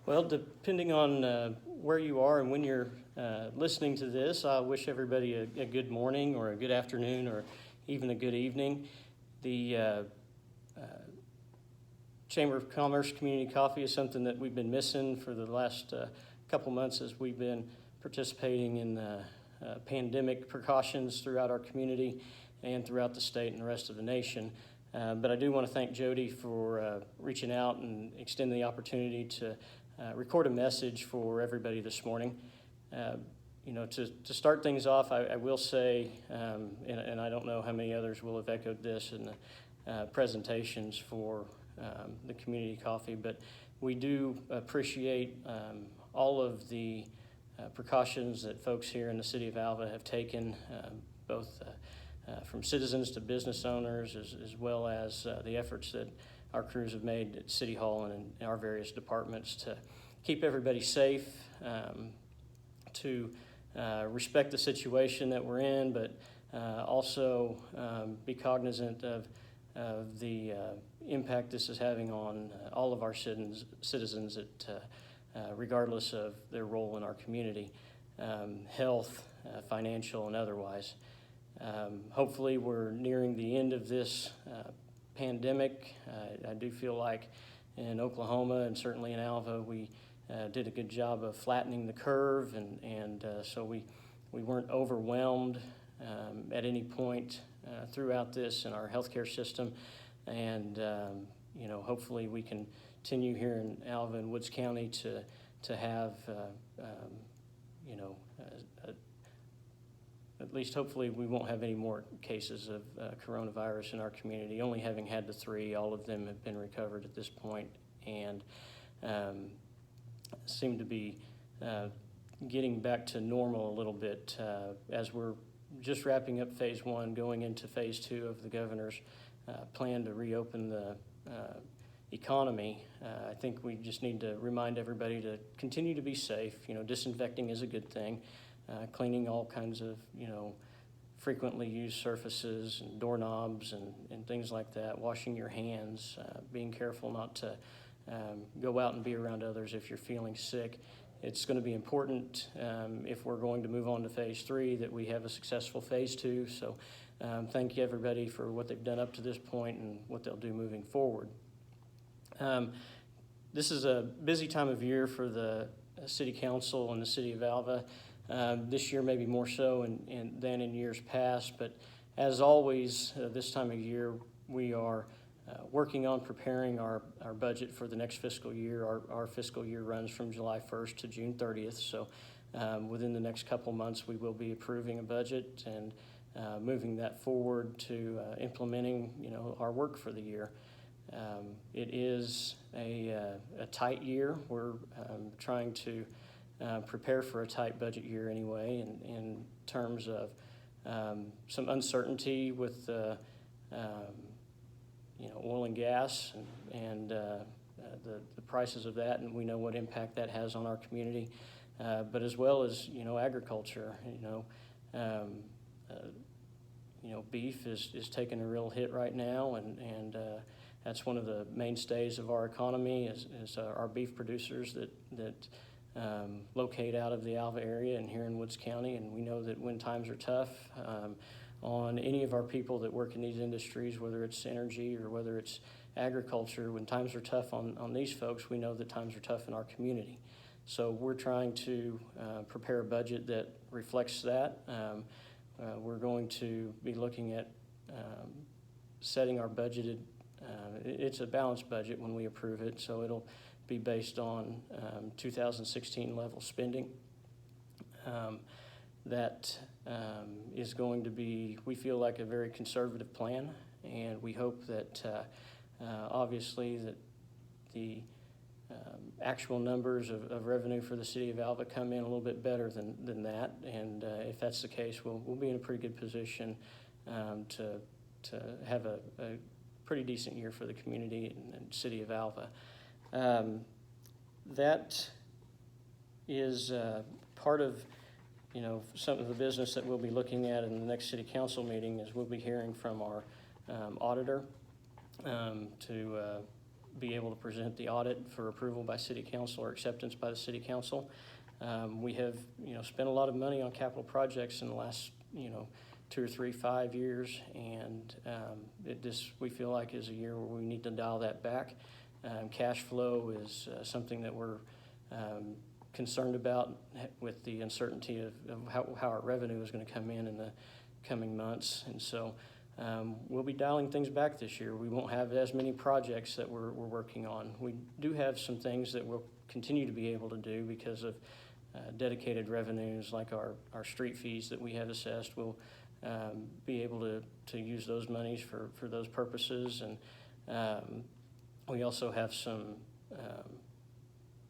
Well, depending on where you are and when you're listening to this, I wish everybody a good morning or a good afternoon or even a good evening. The Chamber of Commerce Community Coffee is something that we've been missing for the last couple months as we've been participating in pandemic precautions throughout our community and throughout the state and the rest of the nation. But I do want to thank Jody for reaching out and extending the opportunity to record a message for everybody this morning. To start things off, I will say, and I don't know how many others will have echoed this in the presentations for the community coffee, but we do appreciate all of the precautions that folks here in the city of Alva have taken, both from citizens to business owners, as well as the efforts that our crews have made at City Hall and in our various departments to keep everybody safe, to respect the situation that we're in, but also be cognizant of the impact this is having on all of our citizens regardless of their role in our community, health, financial, and otherwise. Hopefully we're nearing the end of this pandemic. I do feel like in Oklahoma and certainly in Alva, we did a good job of flattening the curve, and so we weren't overwhelmed at any point throughout this in our healthcare system. And hopefully we can continue here in Alva and Woods County to have at least hopefully we won't have any more cases of coronavirus in our community. Only having had the 3, all of them have been recovered at this point, and seem to be getting back to normal a little bit as we're just wrapping up phase 1, going into phase 2 of the governor's plan to reopen the economy. I think we just need to remind everybody to continue to be safe. Disinfecting is a good thing. Cleaning all kinds of, frequently used surfaces and doorknobs and things like that. Washing your hands, being careful not to go out and be around others if you're feeling sick. It's going to be important if we're going to move on to phase 3 that we have a successful phase 2. So thank you everybody for what they've done up to this point and what they'll do moving forward. This is a busy time of year for the City Council and the City of Alva. This year maybe more so than in years past, but as always this time of year we are working on preparing our budget for the next fiscal year. Our fiscal year runs from July 1st to June 30th, so within the next couple months we will be approving a budget and moving that forward to implementing our work for the year. It is a tight year. We're trying to prepare for a tight budget year anyway in terms of some uncertainty with oil and gas and the prices of that, and we know what impact that has on our community, but as well as agriculture. Beef is taking a real hit right now, and that's one of the mainstays of our economy is our beef producers that locate out of the Alva area and here in Woods County. And we know that when times are tough on any of our people that work in these industries, whether it's energy or whether it's agriculture, when times are tough on these folks, we know that times are tough in our community. So we're trying to prepare a budget that reflects that. We're going to be looking at setting our budgeted, it's a balanced budget when we approve it, so it'll be based on 2016 level spending. That is going to be, we feel like, a very conservative plan, and we hope that obviously that the actual numbers of revenue for the city of Alva come in a little bit better than that, and if that's the case, we'll be in a pretty good position to have a pretty decent year for the community and city of Alva. That is part of some of the business that we'll be looking at in the next city council meeting. Is we'll be hearing from our auditor to be able to present the audit for approval by City Council or acceptance by the City Council. We have, spent a lot of money on capital projects in the last, 2 or 3, 5 years, and we feel like is a year where we need to dial that back. Cash flow is something that we're concerned about with the uncertainty of how our revenue is going to come in the coming months, and so we'll be dialing things back this year. We won't have as many projects that we're working on. We do have some things that we'll continue to be able to do because of dedicated revenues, like our street fees that we have assessed. We'll be able to use those monies for those purposes, and we also have some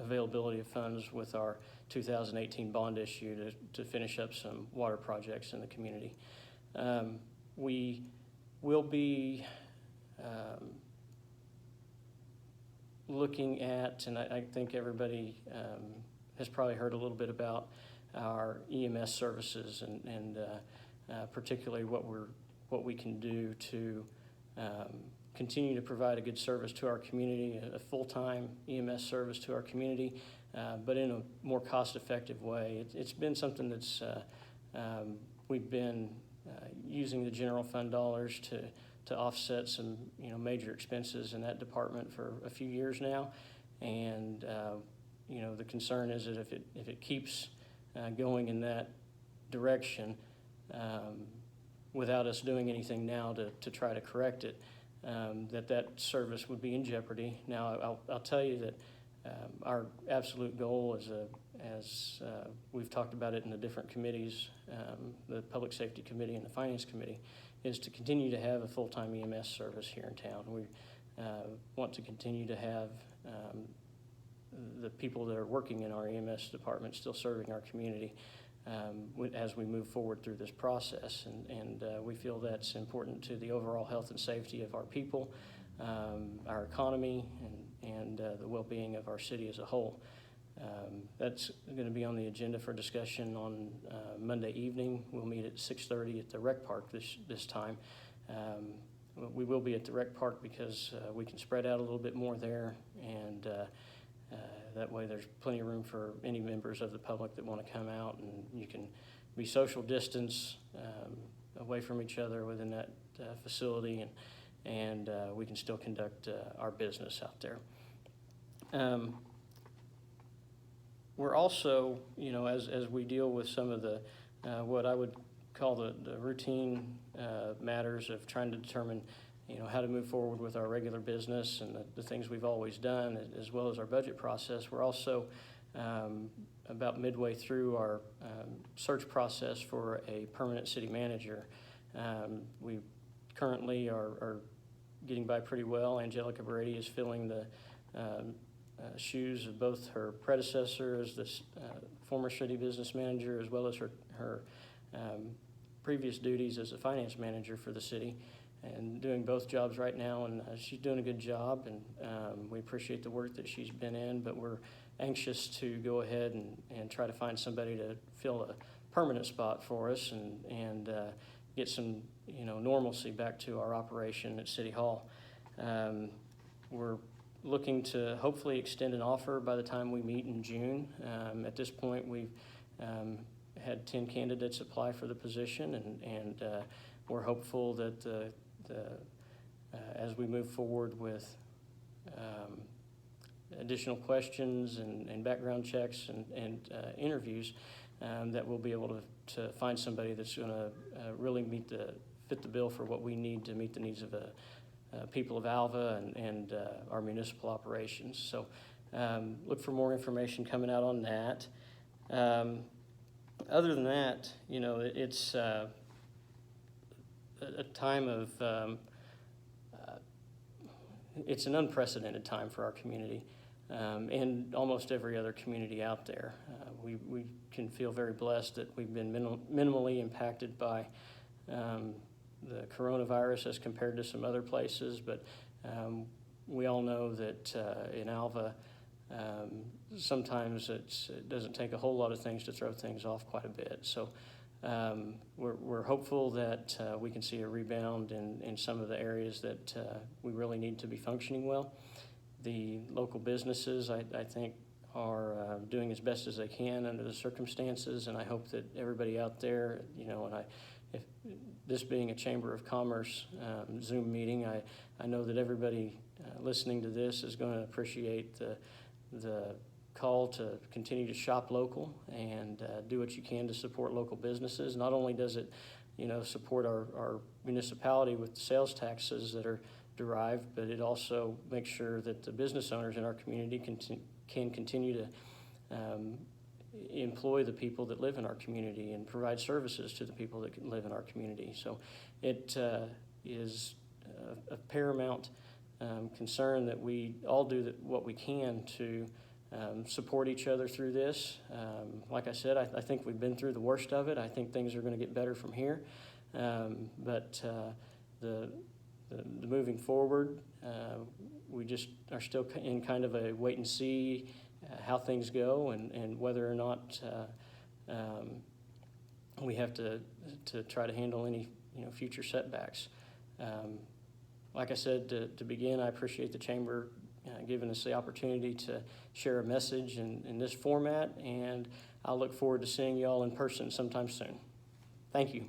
availability of funds with our 2018 bond issue to finish up some water projects in the community. We will be looking at, and I think everybody has probably heard a little bit about our EMS services and particularly what we can do to continue to provide a good service to our community, a full-time EMS service to our community, but in a more cost-effective way. It's been something that's we've been using the general fund dollars to offset some major expenses in that department for a few years now, and the concern is that if it keeps going in that direction without us doing anything now to try to correct it, that service would be in jeopardy. Now, I'll tell you that our absolute goal as we've talked about it in the different committees, the Public Safety Committee and the Finance Committee, is to continue to have a full-time EMS service here in town. We want to continue to have the people that are working in our EMS department still serving our community as we move forward through this process, and we feel that's important to the overall health and safety of our people, our economy, and the well-being of our city as a whole. That's going to be on the agenda for discussion on Monday evening. We'll meet at 6:30 at the rec park this time. We will be at the rec park because we can spread out a little bit more there, and that way there's plenty of room for any members of the public that want to come out, and you can be social distance away from each other within that facility, and we can still conduct our business out there. We're also, as we deal with some of the what I would call the routine matters of trying to determine how to move forward with our regular business and the things we've always done, as well as our budget process. We're also about midway through our search process for a permanent city manager. We currently are getting by pretty well. Angelica Brady is filling the shoes of both her predecessor as the former city business manager, as well as her previous duties as a finance manager for the city, and doing both jobs right now, and she's doing a good job, and we appreciate the work that she's been in, but we're anxious to go ahead and try to find somebody to fill a permanent spot for us and get some normalcy back to our operation at City Hall. We're looking to hopefully extend an offer by the time we meet in June. At this point, we've had 10 candidates apply for the position, and we're hopeful that as we move forward with additional questions and background checks and interviews, that we'll be able to find somebody that's going to really fit the bill for what we need to meet the needs of the people of Alva and our municipal operations. So look for more information coming out on that. Other than that, it's a time of it's an unprecedented time for our community and almost every other community out there. We can feel very blessed that we've been minimally impacted by the coronavirus as compared to some other places, but we all know that in Alva, sometimes it doesn't take a whole lot of things to throw things off quite a bit. So we're hopeful that we can see a rebound in some of the areas that we really need to be functioning well. The local businesses, I think, are doing as best as they can under the circumstances, and I hope that everybody out there, if this being a Chamber of Commerce Zoom meeting, I know that everybody listening to this is going to appreciate the call to continue to shop local and do what you can to support local businesses. Not only does it, support our municipality with the sales taxes that are derived, but it also makes sure that the business owners in our community can continue to employ the people that live in our community and provide services to the people that live in our community. So it is a paramount concern that we all do what we can to support each other through this. Like I said, I think we've been through the worst of it. I think things are going to get better from here. But the moving forward, we just are still in kind of a wait and see how things go and whether or not we have to try to handle any future setbacks. Like I said, to begin, I appreciate the Chamber giving us the opportunity to share a message in this format, and I'll look forward to seeing you all in person sometime soon. Thank you.